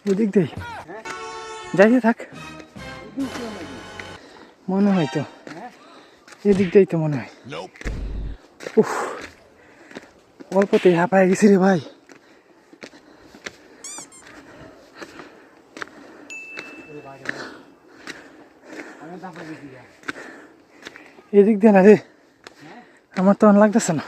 ওদিক দিয়ে যাইতে থাক মনে হয় তো এদিক দিয়েই তো মনে হয় উফ অল্পতেই হাঁপায় গেছি রে ভাই এদিক দিয়ে না রে আমার তো লাগতেছে না